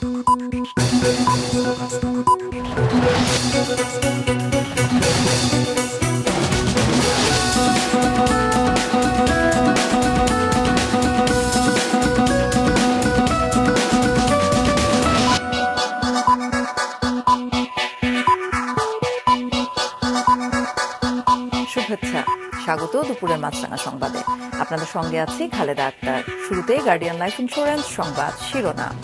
শুভেচ্ছা, স্বাগত দুপুরের মাছরাঙা সংবাদে। আপনাদের সঙ্গে আছি খালেদা আক্তার। শুরুতেই গার্ডিয়ান লাইফ ইন্স্যুরেন্স সংবাদ শিরোনাম।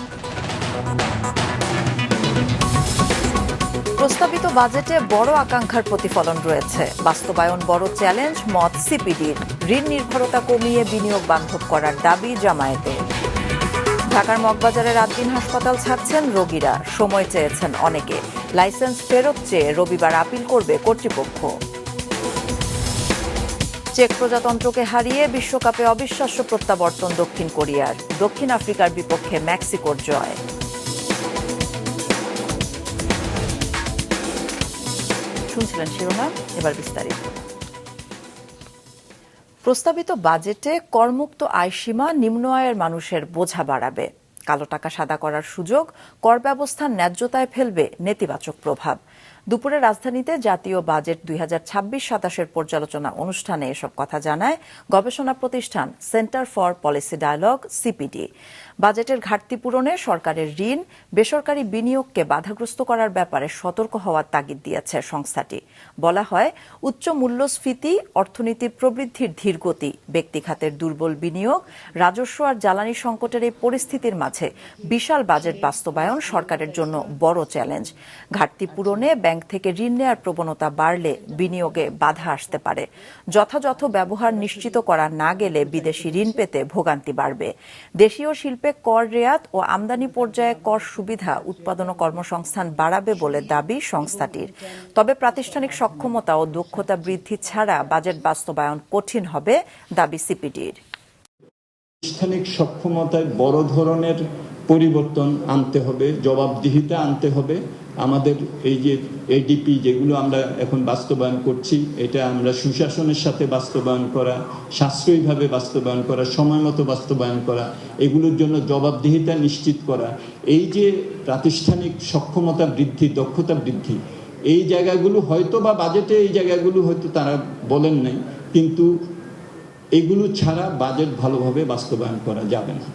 প্রস্তাবিত বাজেটে বড় আকাঙ্ক্ষার প্রতিফলন রয়েছে। বাস্তবায়ন বড় চ্যালেঞ্জ মত সিপিডির। ঋণ নির্ভরতা কমিয়ে বিনিয়োগ বান্ধব করার দাবি জামায়াতের। ঢাকার মগবাজারে রাত দিন হাসপাতাল ছাড়ছেন রোগীরা। সময় চেয়েছেন অনেকে। লাইসেন্স ফেরত চেয়ে রবিবার আপিল করবে কর্তৃপক্ষ। চেক প্রজাতন্ত্রকে হারিয়ে বিশ্বকাপে অবিশ্বাস্য প্রত্যাবর্তন দক্ষিণ কোরিয়ার। দক্ষিণ আফ্রিকার বিপক্ষে মেক্সিকোর জয়। শুনছিলেন শিরোনাম, এবার বিস্তারিত। প্রস্তাবিত বাজেটে করমুক্ত আয়সীমা নিম্ন আয়ের মানুষের বোঝা বাড়াবে। কালো টাকা সাদা করার সুযোগ, কর ব্যবস্থার ন্যায্যতায় ফেলবে নেতিবাচক প্রভাব। দুপুরে রাজধানীতে জাতীয় বাজেট 2026-27 পর্যালোচনা অনুষ্ঠানে এসব কথা জানায় গবেষণা প্রতিষ্ঠান centre for policy dialogue CPD. বাজেটের ঘাটতি পূরণে সরকারের ঋণ, বেসরকারি বিনিয়োগকে বাধাগ্রস্ত করার ব্যাপারে সতর্ক হওয়ার তাগিদ দিয়েছে সংস্থাটি। বলা হয়, উচ্চ মূল্যস্ফীতি, অর্থনীতির প্রবৃদ্ধির ধীরগতি, ব্যক্তিখাতের দুর্বল বিনিয়োগ, রাজস্ব আর জ্বালানি সংকটের এই পরিস্থিতির মাঝে বিশাল বাজেট বাস্তবায়ন সরকারের জন্য বড় চ্যালেঞ্জ। ঘাটতি পূরণে ব্যাংক থেকে ঋণ নেওয়ার প্রবণতা বাড়লে বিনিয়োগে বাধা আসতে পারে। যথাযথ ব্যবহার নিশ্চিত করা না গেলে বিদেশি ঋণ পেতে ভোগান্তি বাড়বে। দেশীয় শিল্পে কর রেয়াত ও আমদানি পর্যায়ে কর সুবিধা উৎপাদন ও কর্মসংস্থান বাড়াবে বলে দাবি সংস্থাটির। তবে প্রাতিষ্ঠানিক সক্ষমতা ও দক্ষতা বৃদ্ধি ছাড়া বাজেট বাস্তবায়ন কঠিন হবে দাবি সিপিডির। প্রাতিষ্ঠানিক সক্ষমতায় বড় ধরনের পরিবর্তন আনতে হবে, জবাবদিহিতা আনতে হবে। আমাদের এই যে এডিপি যেগুলো আমরা এখন বাস্তবায়ন করছি, এটা আমরা সুশাসনের সাথে বাস্তবায়ন করা, সাশ্রয়ীভাবে বাস্তবায়ন করা, সময় মতো বাস্তবায়ন করা, এগুলোর জন্য জবাবদিহিতা নিশ্চিত করা। এই যে প্রাতিষ্ঠানিক সক্ষমতা বৃদ্ধি, দক্ষতা বৃদ্ধি, এই জায়গাগুলো হয়তো বা বাজেটে এই জায়গাগুলো হয়তো তারা বলেন নাই, কিন্তু এগুলো ছাড়া বাজেট ভালোভাবে বাস্তবায়ন করা যাবে না।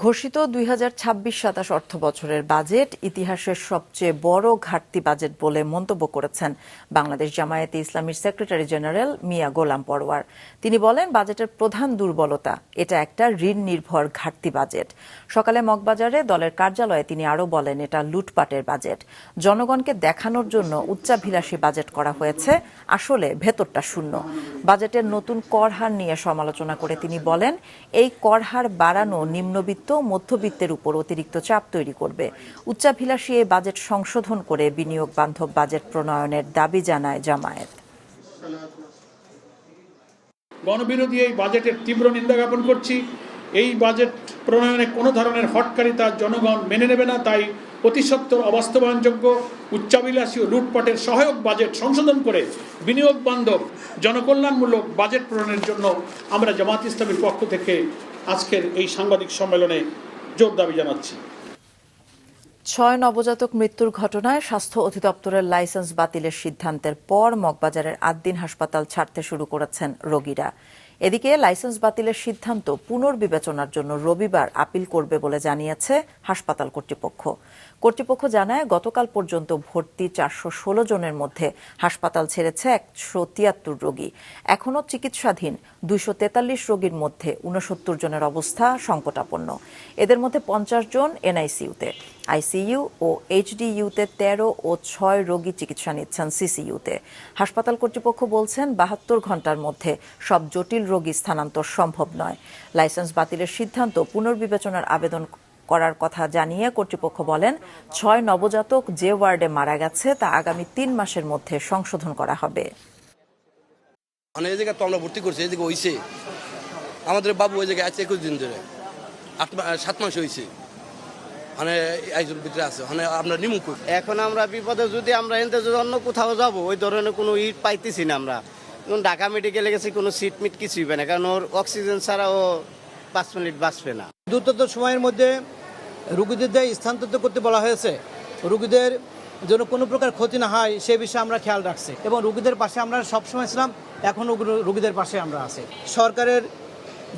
ঘোষিত 2026-27 অর্থ বছরের বাজেট ইতিহাসের সবচেয়ে বড় ঘাটতি বাজেট বলে মন্তব্য করেছেন বাংলাদেশ জামায়াতে ইসলামীর সেক্রেটারি জেনারেল মিয়া গোলাম পরোয়ার। তিনি বলেন, বাজেটের প্রধান দুর্বলতা এটা একটা ঋণ নির্ভর ঘাটতি বাজেট। সকালে মগবাজারে দলের কার্যালয়ে তিনি আরও বলেন, এটা লুটপাটের বাজেট। জনগণকে দেখানোর জন্য উচ্চাভিলাষী বাজেট করা হয়েছে, আসলে ভেতরটা শূন্য। বাজেটের নতুন কর হার নিয়ে সমালোচনা করে তিনি বলেন, এই কর হার বাড়ানো নিম্নবিত্ত মধ্যবিত্তের উপর অতিরিক্ত চাপ তৈরি করবে। উচ্চাভিলাষী এই বাজেট সংশোধন করে বিনিয়োগ বান্ধব বাজেট প্রণয়নের দাবি জানায় জামায়াত। গণবিরোধী এই বাজেটের তীব্র নিন্দা জ্ঞাপন করছি। এই বাজেট প্রণয়নে কোনো ধরনের হটকারিতা জনগণ মেনে নেবে না। তাই অতি সত্বর অবাস্তবায়নযোগ্য, উচ্চাভিলাষী ও লুটপাটের সহায়ক বাজেট সংশোধন করে বিনিয়োগ বান্ধব জনকল্যাণমূলক বাজেট প্রণয়নের জন্য আমরা জামায়াত ইসলামীর পক্ষ থেকে আজকের এই সাংবাদিক সম্মেলনে জোর দাবি জানাচ্ছি। 6 নবজাতক মৃত্যুর ঘটনায় স্বাস্থ্য অধিদপ্তরের লাইসেন্স বাতিলের সিদ্ধান্তের পর মগবাজারের আদ্দিন হাসপাতাল ছাড়তে শুরু করেছেন রোগীরা। এদিকে লাইসেন্স বাতিলের সিদ্ধান্ত পুনর্বিবেচনার জন্য রবিবার আপিল করবে বলে জানিয়েছে হাসপাতাল কর্তৃপক্ষ। কর্তৃপক্ষ জানায়, গতকাল পর্যন্ত ভর্তি 416 জনের মধ্যে হাসপাতাল ছেড়েছে 173 রোগী। এখনও চিকিৎসাধীন 243 রোগীর মধ্যে 69 জনের অবস্থা সংকটাপন্ন। এদের মধ্যে 50 জন এনআইসিইউতে, আইসিইউ ও এইচডিইউতে 13 ও 6 রোগী চিকিৎসা নিচ্ছেন সিসিইউতে। হাসপাতাল কর্তৃপক্ষ বলছেন, 72 ঘণ্টার মধ্যে সব জটিল রোগী স্থানান্তর সম্ভব নয়। লাইসেন্স বাতিলের সিদ্ধান্ত পুনর্বিবেচনার আবেদন করার কথা জানিয়ে কর্তৃপক্ষ বলেন, 6 নবজাতক যে ওয়ার্ডে মারা গেছে তা আগামী 3 মাসের মধ্যে সংশোধন করা হবে। এই জায়গায় তো আমরা ভর্তি করছি, এই জায়গায় হয়েছে আমাদের বাবু, ওই জায়গায় আছে 21 দিন ধরে, 7 মাস হয়েছে, মানে একজন ভিতরে আছে, মানে আমরা নিমুখ। এখন আমরা বিপদে যদি আমরা এনতে যদি অন্য কোথাও যাব, ওই ধরনের কোনো ইট পাইতেছি না। আমরা ঢাকা মেডিকেলে গেছি, কোনো সিট মিট কিছুই পাই না, কারণ ওর অক্সিজেন ছাড়া ও 5 মিনিট বাঁচবে না। দ্রুততর সময়ের মধ্যে রোগীদের স্থানান্তরিত করতে বলা হয়েছে, রোগীদের যেন কোনো প্রকার ক্ষতি না হয় সে বিষয়ে আমরা খেয়াল রাখছি এবং রোগীদের পাশে আমরা সবসময় ছিলাম, এখনও রোগীদের পাশে আমরা আছি। সরকারের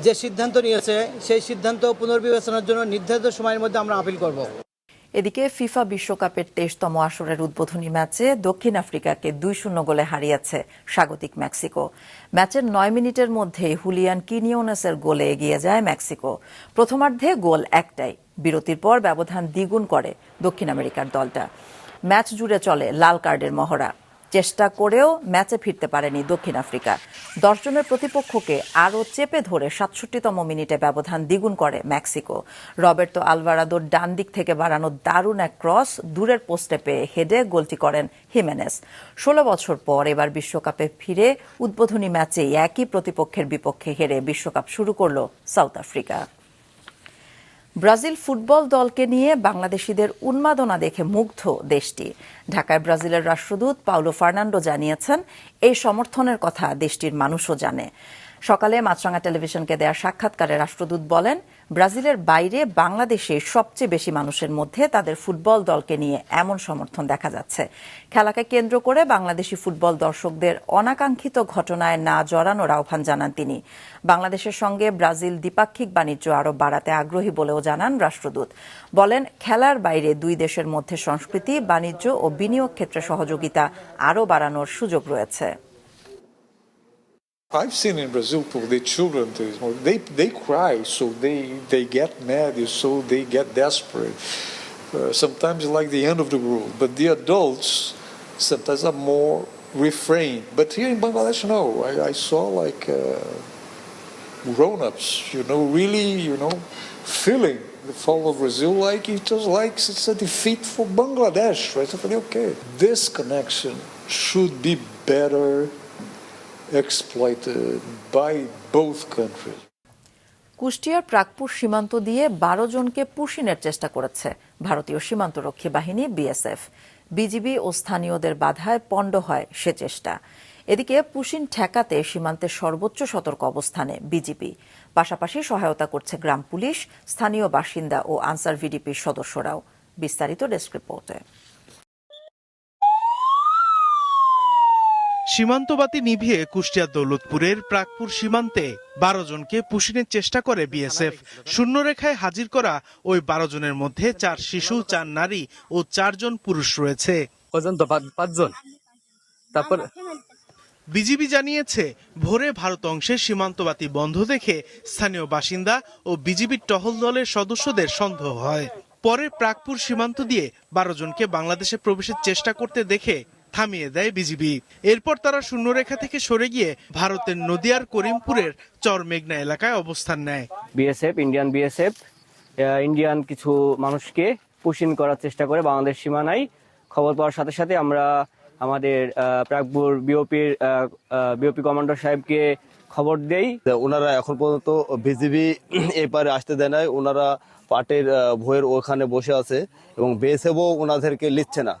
যে সিদ্ধান্ত নিয়েছে সেই সিদ্ধান্ত পুনর্বিবেচনার জন্য নির্ধারিত সময়ের মধ্যে আমরা আপিল করব। এদিকে ফিফা বিশ্বকাপের 23তম আসরের উদ্বোধনী ম্যাচে দক্ষিণ আফ্রিকাকে 2-0 গোলে হারিয়েছে স্বাগতিক মেক্সিকো। ম্যাচের 9 মিনিটের মধ্যেই হুলিয়ান কিনিওনেসের গোলে এগিয়ে যায় মেক্সিকো। প্রথমার্ধে গোল একটাই, বিরতির পর ব্যবধান দ্বিগুণ করে দক্ষিণ আমেরিকার দলটা। ম্যাচ জুড়ে চলে লাল কার্ডের মহড়া। চেষ্টা করেও ম্যাচে ফিরতে পারেনি দক্ষিণ আফ্রিকা। 10 জনের প্রতিপক্ষকে আরও চেপে ধরে 67তম মিনিটে ব্যবধান দ্বিগুণ করে মেক্সিকো। রবের্তো আলভারাদোর ডান দিক থেকে বাড়ানো দারুণ এক ক্রস দূরের পোস্টে পেয়ে হেডে গোলটি করেন হিমেনেস। 16 বছর পর এবার বিশ্বকাপে ফিরে উদ্বোধনী ম্যাচেই একই প্রতিপক্ষের বিপক্ষে হেরে বিশ্বকাপ শুরু করল সাউথ আফ্রিকা। ব্রাজিল ফুটবল দলকে নিয়ে বাংলাদেশিদের উন্মাদনা দেখে মুগ্ধ দেশটি। ঢাকায় ব্রাজিলের রাষ্ট্রদূত পাউলো ফার্নান্ডো জানিয়েছেন, এই সমর্থনের কথা দেশটির মানুষও জানে। সকালে মাছরাঙা টেলিভিশনকে দেয়া সাক্ষাৎকারে রাষ্ট্রদূত বলেন, ব্রাজিলের বাইরে বাংলাদেশে সবচেয়ে বেশি মানুষের মধ্যে তাদের ফুটবল দলকে নিয়ে এমন সমর্থন দেখা যাচ্ছে। খেলাকে কেন্দ্র করে বাংলাদেশি ফুটবল দর্শকদের অনাকাঙ্ক্ষিত ঘটনায় না জড়ানোর আহ্বান জানান তিনি। বাংলাদেশের সঙ্গে ব্রাজিল দ্বিপাক্ষিক বাণিজ্য আরও বাড়াতে আগ্রহী বলেও জানান রাষ্ট্রদূত। বলেন, খেলার বাইরে দুই দেশের মধ্যে সংস্কৃতি, বাণিজ্য ও বিনিয়োগ ক্ষেত্রে সহযোগিতা আরও বাড়ানোর সুযোগ রয়েছে। I've seen in Brazil the children, they cry, so they get mad, so they get desperate. Sometimes like the end of the world, but the adults sometimes are more refrained. But here in Bangladesh, no. I saw like grown-ups, really, feeling the fall of Brazil like it was like it's a defeat for Bangladesh, right? I thought, okay, this connection should be better exploited by both countries. কুষ্টিয়ার প্রাকপুর সীমান্ত দিয়ে 12 জনকে পুশিনের চেষ্টা করেছে ভারতীয় সীমান্তরক্ষী বাহিনী BSF. BGB ও স্থানীয়দের বাধায় পণ্ড হয় সে চেষ্টা। এদিকে পুশিন ঠেকাতে সীমান্তের সর্বোচ্চ সতর্ক অবস্থানে বিজিবি, পাশাপাশি সহায়তা করছে গ্রাম পুলিশ, স্থানীয় বাসিন্দা ও আনসার ভিডিপির সদস্যরাও। বিস্তারিত ডেস্ক রিপোর্টে। সীমান্তবাতি নিভিয়ে কুষ্টিয়া দৌলতপুরের প্রাকপুর সীমান্তে 12 জনকে পুশিনের চেষ্টা করে বিএসএফ। শূন্যরেখায় হাজির করা ওই 12 জনের মধ্যে 4 শিশু, 4 নারী ও 4 জন পুরুষ রয়েছে। বিজিবি জানিয়েছে, ভোরে ভারত অংশের সীমান্তবাতি বন্ধ দেখে স্থানীয় বাসিন্দা ও বিজিবির টহল দলের সদস্যদের সন্দেহ হয়। পরে প্রাকপুর সীমান্ত দিয়ে 12 জনকে বাংলাদেশে প্রবেশের চেষ্টা করতে দেখে থামিয়ে দেয় বিজিবি। এরপর তারা শূন্যরেখা থেকে সরে গিয়ে ভারতের নদিয়ার করিমপুরের চর মেঘনা এলাকায় অবস্থান নেয়। ইন্ডিয়ান কিছু মানুষকে পুশিন করার চেষ্টা করে বাংলাদেশ সীমানায়। খবর পাওয়ার সাথে সাথে আমরা আমাদের প্রাকপুর বিওপি কমান্ডার সাহেবকে খবর দেই। ওনারা এখন পর্যন্ত বিজিবি এপারে আসতে দেয় নাই, ওনারা পাটের ভয়ের ওখানে বসে আছে এবং বিএসএফও ওনাদেরকে লিখছে না।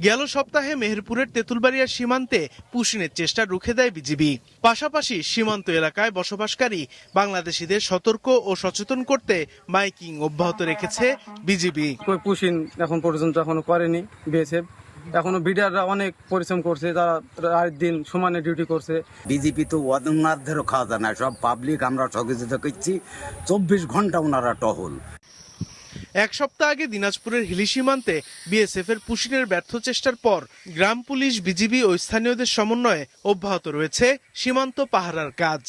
গেল সপ্তাহে মেহেরপুরের তেঁতুলবাড়িয়া সীমান্তে পুশিনের চেষ্টা রুখে দেয় বিজিবি। পাশাপাশি সীমান্ত এলাকায় বসবাসকারী বাংলাদেশিদের সতর্ক ও সচেতন করতে মাইকিং অব্যাহত রেখেছে বিজিবি। পুশিন এখন পর্যন্ত এখনো করেনি বিএসএফ। এখনো বিডিআররা অনেক পরিশ্রম করছে, তারা রাত দিন সমানে ডিউটি করছে। বিজেপি তো ওনাদেরও খাওয়া যায় না, সব পাবলিক আমরা সহযোগিতা করছি, 24 ঘন্টা ওনারা টহল। এক সপ্তাহ আগে দিনাজপুরের হিলি সীমান্তে বিএসএফ এর পুশিনের ব্যর্থ চেষ্টার পর গ্রাম পুলিশ, বিজিবি ও স্থানীয়দের সমন্বয়ে অব্যাহত রয়েছে সীমান্ত পাহারার কাজ।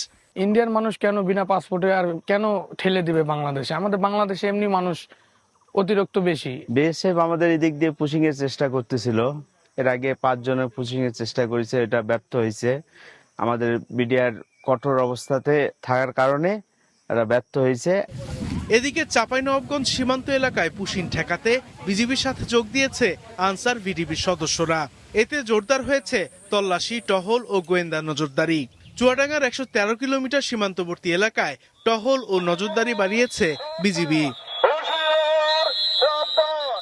ইন্ডিয়ান মানুষ কেন বিনা পাসপোর্টে আর কেন ঠেলে দিবে বাংলাদেশে? আমাদের বাংলাদেশে এমনি মানুষ অতিরিক্ত বেশি। বিএসএফ আমাদের এদিক দিয়ে পুশিং এর চেষ্টা করতেছিল। এর আগে 5 জনের পুশিং এর চেষ্টা করেছে, এটা ব্যর্থ হয়েছে। আমাদের বিডিআর কঠোর অবস্থাতে থাকার কারণে এটা ব্যর্থ হয়েছে। এদিকে চাঁপাইনবাবগঞ্জ সীমান্ত এলাকায় পুশিন ঠেকাতে বিজিবির সাথে যোগ দিয়েছে আনসার ভিডিপির সদস্যরা। এতে জোরদার হয়েছে তল্লাশি, টহল ও গোয়েন্দা নজরদারি। চুয়াডাঙ্গার 113 কিলোমিটার সীমান্তবর্তী এলাকায় টহল ও নজরদারি বাড়িয়েছে বিজিবি।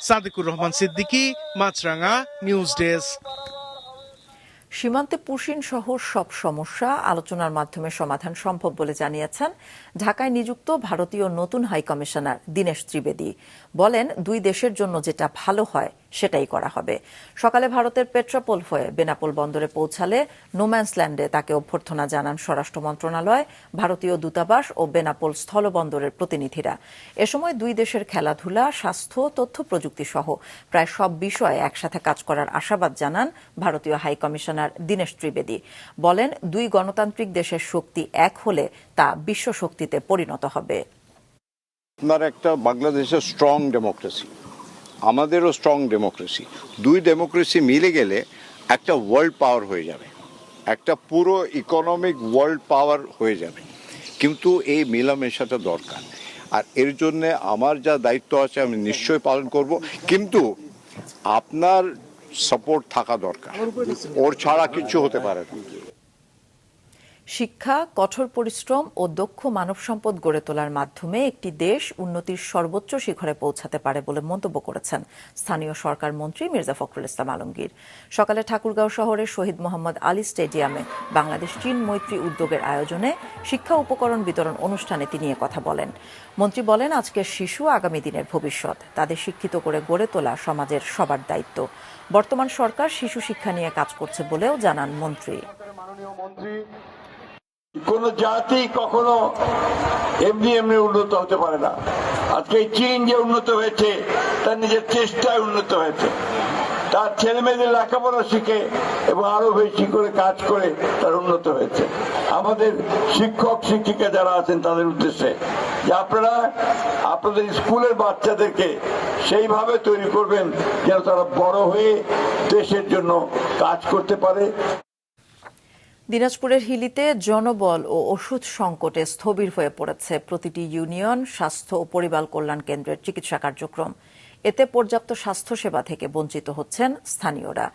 সাদিকুর রহমান সিদ্দিকী, মাছরাঙা নিউজ ডেস্ক। সীমান্তে পুশিন সহ সব সমস্যা আলোচনার মাধ্যমে সমাধান সম্ভব বলে জানিয়েছেন ঢাকায় নিযুক্ত ভারতীয় নতুন হাইকমিশনার দীনেশ ত্রিবেদী। বলেন, দুই দেশের জন্য যেটা ভালো হয় সেটাই করা হবে। সকালে ভারতের পেট্রাপোল হয়ে বেনাপোল বন্দরে পৌঁছালে নোম্যান্সল্যান্ডে তাকে অভ্যর্থনা জানান স্বরাষ্ট্র মন্ত্রণালয়, ভারতীয় দূতাবাস ও বেনাপোল স্থলবন্দরের প্রতিনিধিরা। এ সময় দুই দেশের খেলাধুলা, স্বাস্থ্য, তথ্য প্রযুক্তি সহ প্রায় সব বিষয়ে একসাথে কাজ করার আশাবাদ জানান ভারতীয় হাইকমিশনার দীনেশ ত্রিবেদী। বলেন, দুই গণতান্ত্রিক দেশের শক্তি এক হলে তা বিশ্ব শক্তিতে পরিণত হবে। আপনার একটা বাংলাদেশের স্ট্রং ডেমোক্রেসি, আমাদেরও স্ট্রং ডেমোক্রেসি, দুই ডেমোক্রেসি মিলে গেলে একটা ওয়ার্ল্ড পাওয়ার হয়ে যাবে, একটা পুরো ইকোনমিক ওয়ার্ল্ড পাওয়ার হয়ে যাবে। কিন্তু এই মেলামেশাটা দরকার, আর এর জন্যে আমার যা দায়িত্ব আছে আমি নিশ্চয়ই পালন করব, কিন্তু আপনার সাপোর্ট থাকা দরকার, ওর ছাড়া কিছু হতে পারে না। শিক্ষা, কঠোর পরিশ্রম ও দক্ষ মানব সম্পদ গড়ে তোলার মাধ্যমে একটি দেশ উন্নতির সর্বোচ্চ শিখরে পৌঁছাতে পারে বলে মন্তব্য করেছেন স্থানীয় সরকার মন্ত্রী মির্জা ফখরুল ইসলাম আলমগীর। সকালে ঠাকুরগাঁও শহরের শহীদ মোহাম্মদ আলী স্টেডিয়ামে বাংলাদেশ চীন মৈত্রী উদ্যোগের আয়োজনে শিক্ষা উপকরণ বিতরণ অনুষ্ঠানে তিনি কথা বলেন। মন্ত্রী বলেন, আজকের শিশু আগামী দিনের ভবিষ্যৎ, তাদের শিক্ষিত করে গড়ে তোলা সমাজের সবার দায়িত্ব। বর্তমান সরকার শিশু শিক্ষা নিয়ে কাজ করছে বলেও জানান মন্ত্রী। কোন জাতি কখনো এমনি উন্নত হতে পারে না। আজকে চীন যে উন্নত হয়েছে তার নিজের চেষ্টায় উন্নত হয়েছে, তার ছেলে মেয়েদের লেখাপড়া শিখে এবং আরো বেশি করে কাজ করে তার উন্নত হয়েছে। আমাদের শিক্ষক শিক্ষিকা যারা আছেন তাদের উদ্দেশ্যে যে আপনারা আপনাদের স্কুলের বাচ্চাদেরকে সেইভাবে তৈরি করবেন যেন তারা বড় হয়ে দেশের জন্য কাজ করতে পারে। দিনাজপুরের হিলিতে জনবল ও ওষুধ সংকটে স্থবির হয়ে পড়েছে প্রতিটি ইউনিয়ন স্বাস্থ্য ও পরিবার কল্যাণ কেন্দ্রের চিকিৎসা কার্যক্রম। এতে পর্যাপ্ত স্বাস্থ্যসেবা থেকে বঞ্চিত হচ্ছেন স্থানীয়রা।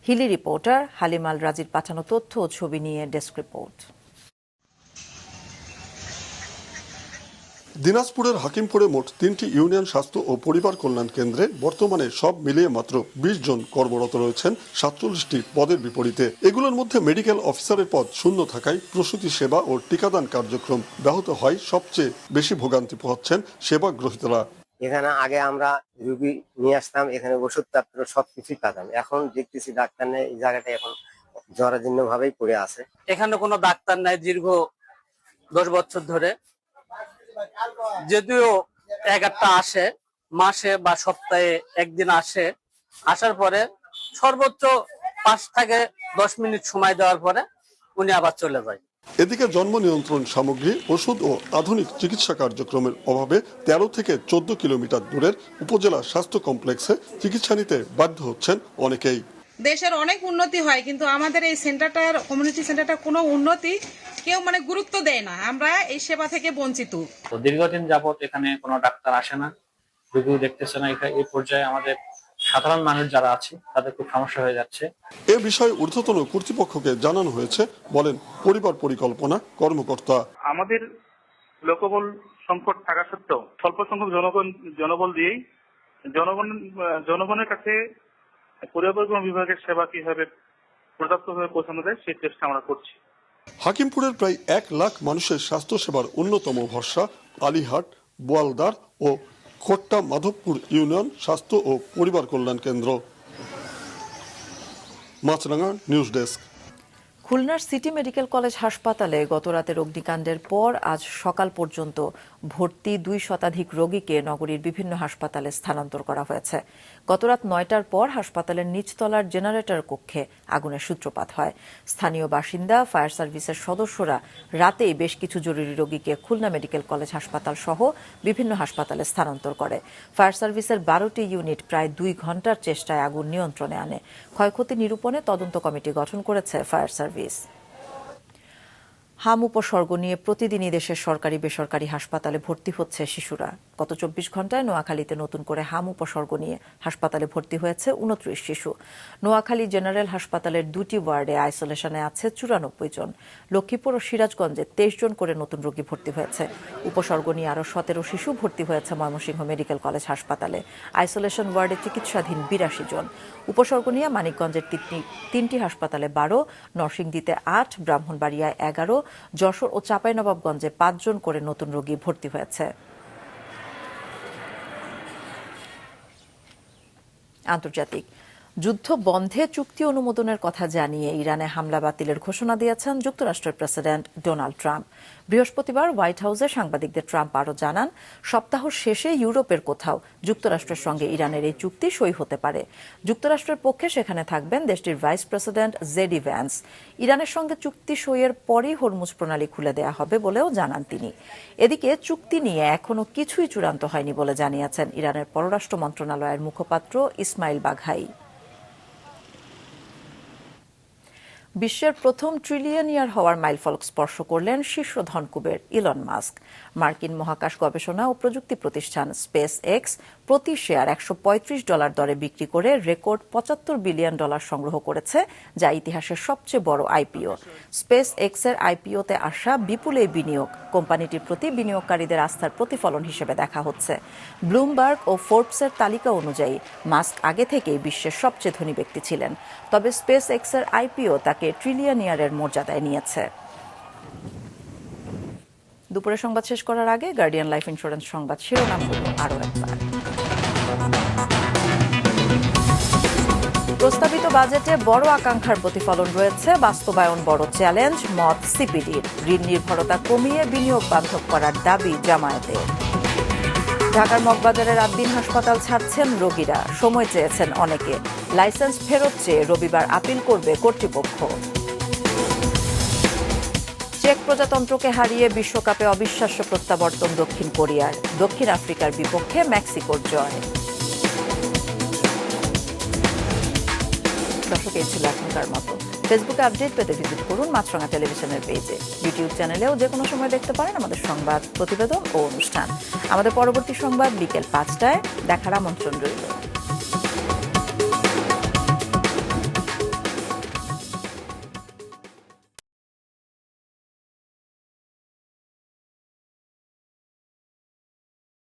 হিলি রিপোর্টার হালিমাল রাজির পাঠানো তথ্য ও ছবি নিয়ে ডেস্ক রিপোর্ট। দিনাজপুরের হাকিমপুরে মোট 3টি ইউনিয়ন স্বাস্থ্য ও পরিবার কল্যাণ কেন্দ্রে বর্তমানে সব মিলিয়ে মাত্র 20 জন কর্মরত রয়েছেন 47টি পদের বিপরীতে। এগুলোর মধ্যে মেডিকেল অফিসারের পদ শূন্য থাকায় প্রসূতি সেবা ও টিকাদান কার্যক্রম ব্যাহত হয়। সবচেয়ে বেশি ভোগান্তি পোহাচ্ছেন সেবা গ্রহীতারা। এখানে আগে আমরা রুগী নিয়ে আসতাম, এখানে ওষুধপত্র সবকিছুই পেতাম। এখন দেখতেছি ডাক্তার নেই, এই জায়গাটা এখন জরাজীর্ণ ভাবেই পড়ে আছে। এখানে কোনো ডাক্তার নাই দীর্ঘ 10 বছর ধরে। যদিও একটা আসে মাসে বা সপ্তাহে একদিন আসে, আসার পরে সর্বোচ্চ 5 থেকে 10 মিনিট সময় দেওয়ার পরে উনি আবার চলে যায়। এদিকে জন্ম নিয়ন্ত্রণ সামগ্রী, ওষুধ ও আধুনিক চিকিৎসা কার্যক্রমের অভাবে 13 থেকে 14 কিলোমিটার দূরের উপজেলা স্বাস্থ্য কমপ্লেক্সে চিকিৎসা নিতে বাধ্য হচ্ছেন অনেকেই। দেশের অনেক উন্নতি হয়, কিন্তু আমাদের এই সেন্টারটার, কমিউনিটি সেন্টারটার কোনো উন্নতি কেউ গুরুত্ব দেয় না। আমরা এই সেবা থেকে বঞ্চিত। দীর্ঘদিন যাবত এখানে কোনো ডাক্তার আসে না, রোগীও দেখতেছে না। এই পর্যায়ে আমাদের সাধারণ মানুষ যারা আছে তাদের খুব সমস্যা হয়ে যাচ্ছে। এ বিষয়ে ঊর্ধ্বতন কর্তৃপক্ষকে জানানো হয়েছে বলেন পরিবার পরিকল্পনা কর্মকর্তা। আমাদের লোকবল সংকট থাকা সত্ত্বেও স্বল্প সংখ্যক জনবল দিয়েই জনগণের কাছে পরিবার পরিকল্পনা বিভাগের সেবা কিভাবে পর্যাপ্তভাবে পৌঁছানো যায় সেই চেষ্টা আমরা করছি। হাকিমপুরের প্রায় 1 লাখ মানুষের স্বাস্থ্য সেবার অন্যতম ভরসা আলীহাট, বোয়ালদার ও খোট্টা মাধবপুর ইউনিয়ন স্বাস্থ্য ও পরিবার কল্যাণ কেন্দ্র। মাছরাঙা নিউজ ডেস্ক। খুলনার সিটি মেডিকেল কলেজ হাসপাতালে গতরাতের অগ্নিকাণ্ডের পর আজ সকাল পর্যন্ত ভর্তি 2 শতাধিক রোগীকে নগরীর বিভিন্ন হাসপাতালে স্থানান্তর করা হয়েছে। গতরাত 9টার পর হাসপাতালের নিচতলার জেনারেটর কক্ষে আগুনের সূত্রপাত হয়। স্থানীয় বাসিন্দা, ফায়ার সার্ভিসের সদস্যরা রাতেই বেশ কিছু জরুরি রোগীকে খুলনা মেডিকেল কলেজ হাসপাতাল সহ বিভিন্ন হাসপাতালে স্থানান্তর করে। ফায়ার সার্ভিসের 12টি ইউনিট প্রায় 2 ঘন্টার চেষ্টায় আগুন নিয়ন্ত্রণে আনে। ক্ষয়ক্ষতি নিরূপণে তদন্ত কমিটি গঠন করেছে ফায়ার সার্ভিস। হাম উপসর্গ নিয়ে প্রতিদিনই দেশের সরকারি বেসরকারি হাসপাতালে ভর্তি হচ্ছে শিশুরা। গত 24 ঘন্টায় নোয়াখালীতে নতুন করে হাম উপসর্গ নিয়ে হাসপাতালে ভর্তি হয়েছে 29 শিশু। নোয়াখালী জেনারেল হাসপাতালের 2টি ওয়ার্ডে আইসোলেশনে আছে 94 জন। লক্ষ্মীপুর ও সিরাজগঞ্জে 23 জন করে নতুন রোগী ভর্তি হয়েছে। উপসর্গ নিয়ে আরও 17 শিশু ভর্তি হয়েছে ময়মনসিংহ মেডিকেল কলেজ হাসপাতালে। আইসোলেশন ওয়ার্ডে চিকিৎসাধীন 82 জন। উপসর্গ নিয়ে মানিকগঞ্জের 3টি হাসপাতালে 12, নরসিংদীতে 8, ব্রাহ্মণবাড়িয়ায় 11, যশোর ও চাঁপাইনবাবগঞ্জে 5 জন করে নতুন রোগী ভর্তি হয়েছে। আন্তর্জাতিক যুদ্ধ বন্ধে চুক্তি অনুমোদনের কথা জানিয়ে ইরানে হামলা বাতিলের ঘোষণা দিয়েছেন যুক্তরাষ্ট্রের প্রেসিডেন্ট ডোনাল্ড ট্রাম্প। বৃহস্পতিবার হোয়াইট হাউসে সাংবাদিকদের ট্রাম্প আরও জানান, সপ্তাহ শেষে ইউরোপের কোথাও যুক্তরাষ্ট্রের সঙ্গে ইরানের এই চুক্তি সই হতে পারে। যুক্তরাষ্ট্রের পক্ষে সেখানে থাকবেন দেশটির ভাইস প্রেসিডেন্ট জেডি ভ্যান্স। ইরানের সঙ্গে চুক্তি সইয়ের পরই হরমুজ প্রণালী খুলে দেয়া হবে বলেও জানান তিনি। এদিকে চুক্তি নিয়ে এখনো কিছুই চূড়ান্ত হয়নি বলে জানিয়েছেন ইরানের পররাষ্ট্র মন্ত্রণালয়ের মুখপাত্র ইসমাইল বাঘাই। বিশ্বের প্রথম ট্রিলিয়নিয়ার হওয়ার মাইলফলক স্পর্শ করলেন শীর্ষ ধনকুবের ইলন মাস্ক। মার্কিন মহাকাশ গবেষণা ও প্রযুক্তি প্রতিষ্ঠান স্পেস এক্স প্রতি শেয়ার $135 দরে বিক্রি করে রেকর্ড $75 বিলিয়ন সংগ্রহ করেছে, যা ইতিহাসের সবচেয়ে বড় আইপিও। স্পেস এক্সের আইপিওতে আসা বিপুল এই বিনিয়োগ কোম্পানিটির প্রতি বিনিয়োগকারীদের আস্থার প্রতিফলন হিসেবে দেখা হচ্ছে। ব্লুমবার্গ ও ফোর্বসের তালিকা অনুযায়ী মাস্ক আগে থেকেই বিশ্বের সবচেয়ে ধনী ব্যক্তি ছিলেন, তবে স্পেস এক্সের আইপিও তাকে ট্রিলিয়নিয়ারের মর্যাদায় নিয়েছে। দুপুরে সংবাদ শেষ করার আগে গার্ডিয়ান লাইফ ইন্স্যুরেন্স সংবাদ শিরোনামগুলো আরও একবার। প্রস্তাবিত বাজেটে বড় আকাঙ্ক্ষার প্রতিফলন রয়েছে, বাস্তবায়ন বড় চ্যালেঞ্জ, মত সিপিডির। ঋণ নির্ভরতা কমিয়ে বিনিয়োগ বান্ধব করার দাবি জামায়াতের। ঢাকার মগবাজারের আদ্দিন হাসপাতাল ছাড়ছেন রোগীরা, সময় চেয়েছেন অনেকে। লাইসেন্স ফেরত চেয়ে রবিবার আপিল করবে কর্তৃপক্ষ। চেক প্রজাতন্ত্রকে হারিয়ে বিশ্বকাপে অবিশ্বাস্য প্রত্যাবর্তন দক্ষিণ কোরিয়ার। দক্ষিণ আফ্রিকার বিপক্ষে মেক্সিকোর জয়। দর্শক, এই ছিল এখনকার মতো। ফেসবুকে আপডেট পেতে ভিজিট করুন মাছরাঙা টেলিভিশনের পেজে। ইউটিউব চ্যানেলেও যে কোনো সময় দেখতে পারেন আমাদের সংবাদ, প্রতিবেদন ও অনুষ্ঠান। আমাদের পরবর্তী সংবাদ বিকেল 5টায় দেখার আমন্ত্রণ রইল।